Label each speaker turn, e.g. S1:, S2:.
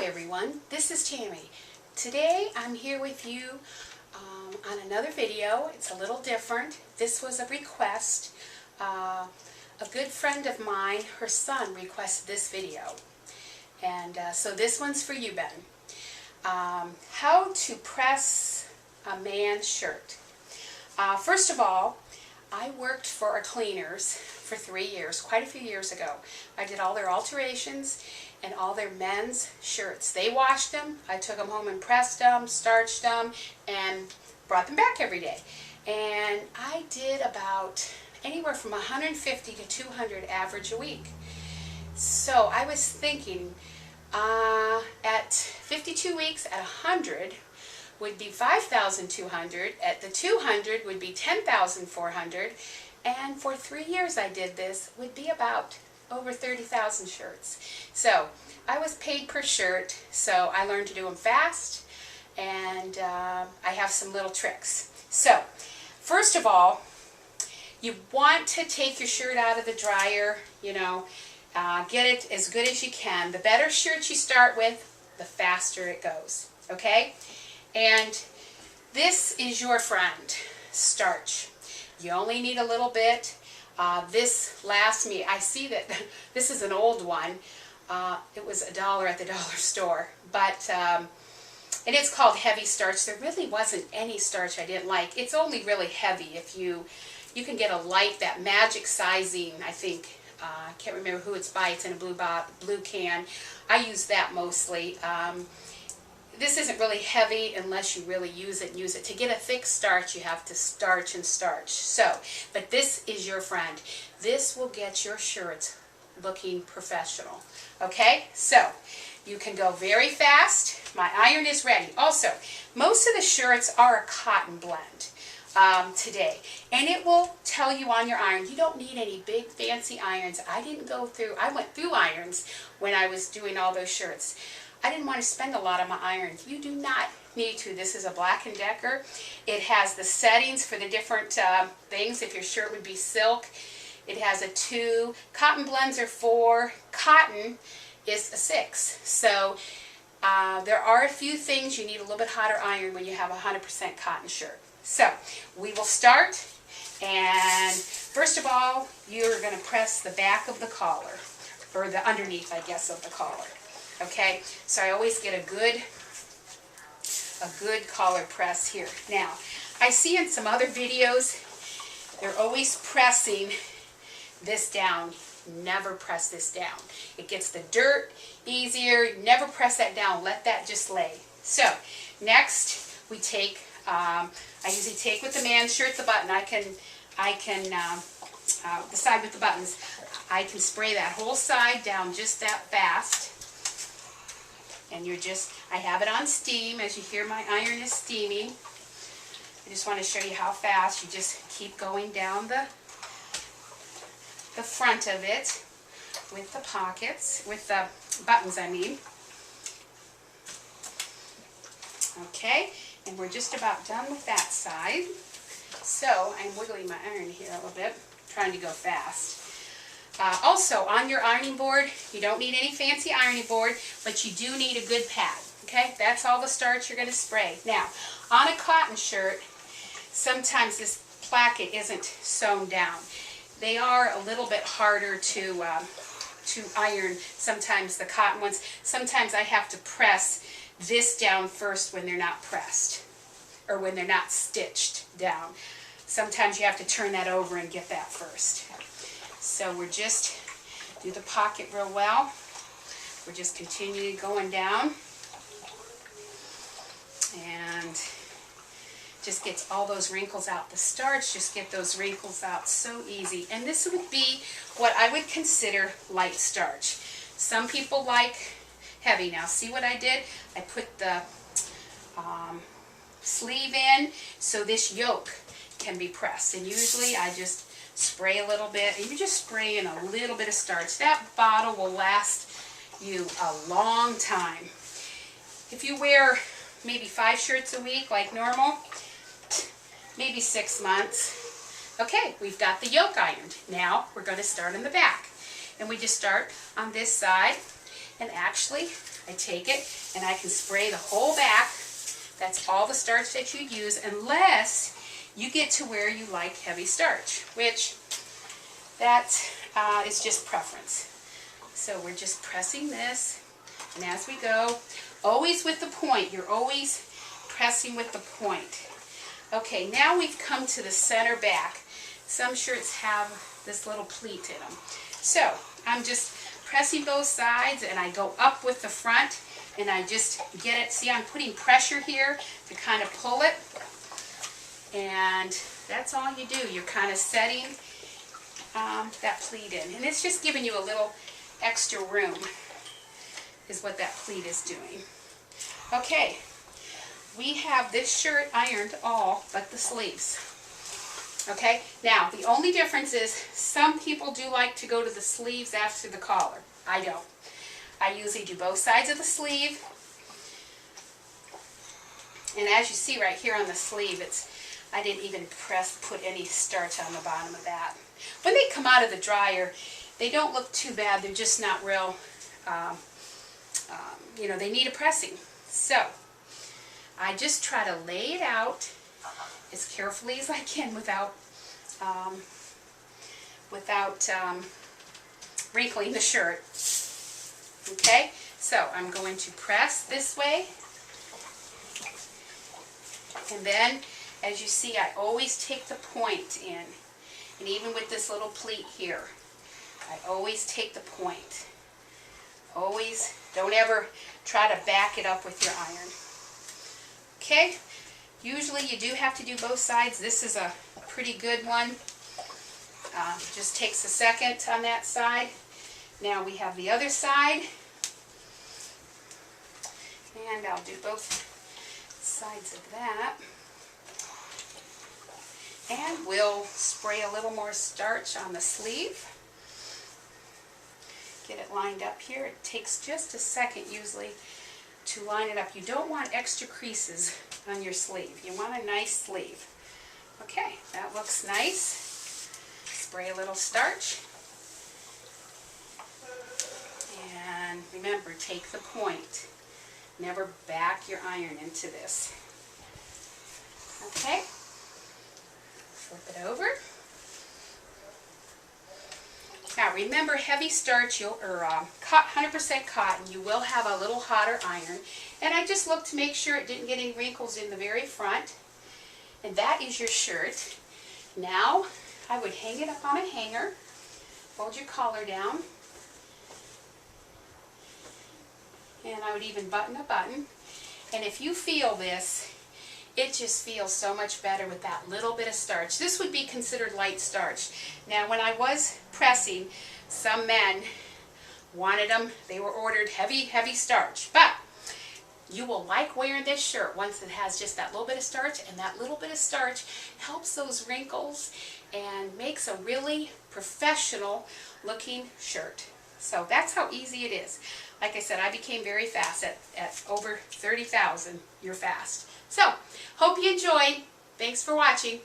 S1: everyone, this is Tammy. Today I'm here with you on another video. It's a little different. This was a request. A good friend of mine, her son, requested this video. And so this one's for you, Ben. How to press a man's shirt. First of all, I worked for a cleaners for 3 years, quite a few years ago. I did all their alterations and all their men's shirts. They washed them, I took them home and pressed them, starched them, and brought them back every day. And I did about anywhere from 150 to 200 average a week. So I was thinking, at 52 weeks, at 100 would be 5,200, at the 200 would be 10,400, and for 3 years I did this, would be about over 30,000 shirts. So I was paid per shirt, so I learned to do them fast, and I have some little tricks. So first of all, you want to take your shirt out of the dryer, get it as good as you can. The better shirt you start with, the faster it goes, okay? And this is your friend, Starch. You only need a little bit. This lasts me, I see that this is an old one. It was $1 at the dollar store, but and it's called heavy starch. There really wasn't any starch I didn't like. It's only really heavy if you can get a light, that magic sizing, I think. I can't remember who it's by. It's in a blue can. I use that mostly. This isn't really heavy unless you really use it. To get a thick starch, you have to starch and starch. So, but this is your friend. This will get your shirts looking professional. Okay? So, you can go very fast. My iron is ready. Also, most of the shirts are a cotton blend today. And it will tell you on your iron. You don't need any big fancy irons. I went through irons when I was doing all those shirts. I didn't want to spend a lot on my irons. You do not need to. This is a Black & Decker. It has the settings for the different things. If your shirt would be silk, it has a 2. Cotton blends are 4. Cotton is a 6. So there are a few things you need a little bit hotter iron when you have a 100% cotton shirt. So we will start, and first of all, you're going to press the back of the collar, or the underneath, I guess, of the collar. Okay, so I always get a good collar press here. Now, I see in some other videos, they're always pressing this down. Never press this down. It gets the dirt easier. Never press that down. Let that just lay. So, next, we take, I usually take with the man's shirt the button. The side with the buttons, I can spray that whole side down just that fast. And I have it on steam. As you hear, my iron is steaming. I just want to show you how fast. You just keep going down the front of it with the pockets, with the buttons, I mean. Okay, and we're just about done with that side. So I'm wiggling my iron here a little bit, trying to go fast. Also, on your ironing board, you don't need any fancy ironing board, but you do need a good pad. Okay, that's all the starch you're going to spray. Now, on a cotton shirt, sometimes this placket isn't sewn down. They are a little bit harder to iron, sometimes the cotton ones. Sometimes I have to press this down first when they're not pressed, or when they're not stitched down. Sometimes you have to turn that over and get that first. So we're just, do the pocket real well. We're just continuing going down. And just gets all those wrinkles out. The starch just get those wrinkles out so easy. And this would be what I would consider light starch. Some people like heavy. Now see what I did? I put the sleeve in so this yoke can be pressed. And usually I just spray a little bit, and you're just spraying a little bit of starch. That bottle will last you a long time. If you wear maybe 5 shirts a week like normal, maybe 6 months. Okay, we've got the yoke ironed. Now we're going to start on the back. And we just start on this side, And actually, I take it and I can spray the whole back. That's all the starch that you use, unless you get to where you like heavy starch, which that is just preference. So we're just pressing this, and as we go, always with the point. You're always pressing with the point. Okay, now we've come to the center back. Some shirts have this little pleat in them. So I'm just pressing both sides, and I go up with the front, and I just get it. See, I'm putting pressure here to kind of pull it, and that's all you do. You're kind of setting that pleat in, and it's just giving you a little extra room is what that pleat is doing. Okay, we have this shirt ironed all but the sleeves. Okay, now the only difference is some people do like to go to the sleeves after the collar. I don't. I usually do both sides of the sleeve, and as you see right here on the sleeve, I didn't even put any starch on the bottom of that. When they come out of the dryer, they don't look too bad. They're just not real, you know, they need a pressing. So I just try to lay it out as carefully as I can without wrinkling the shirt. Okay, so I'm going to press this way, and then as you see, I always take the point in, and even with this little pleat here, I always take the point. Always, don't ever try to back it up with your iron. Okay, usually you do have to do both sides. This is a pretty good one. Just takes a second on that side. Now we have the other side, and I'll do both sides of that. And we'll spray a little more starch on the sleeve. Get it lined up here. It takes just a second usually to line it up. You don't want extra creases on your sleeve. You want a nice sleeve. Okay, that looks nice. Spray a little starch. And remember, take the point. Never back your iron into this. Okay, flip it over. Now remember, heavy starch, or 100% cotton, you will have a little hotter iron. And I just looked to make sure it didn't get any wrinkles in the very front. And that is your shirt. Now I would hang it up on a hanger. Fold your collar down. And I would even button a button. And if you feel this, it just feels so much better with that little bit of starch. This would be considered light starch. Now when I was pressing, some men wanted them, they were ordered heavy starch. But you will like wearing this shirt once it has just that little bit of starch, and that little bit of starch helps those wrinkles and makes a really professional looking shirt. So that's how easy it is. Like I said, I became very fast at over 30,000. You're fast. So, hope you enjoyed. Thanks for watching.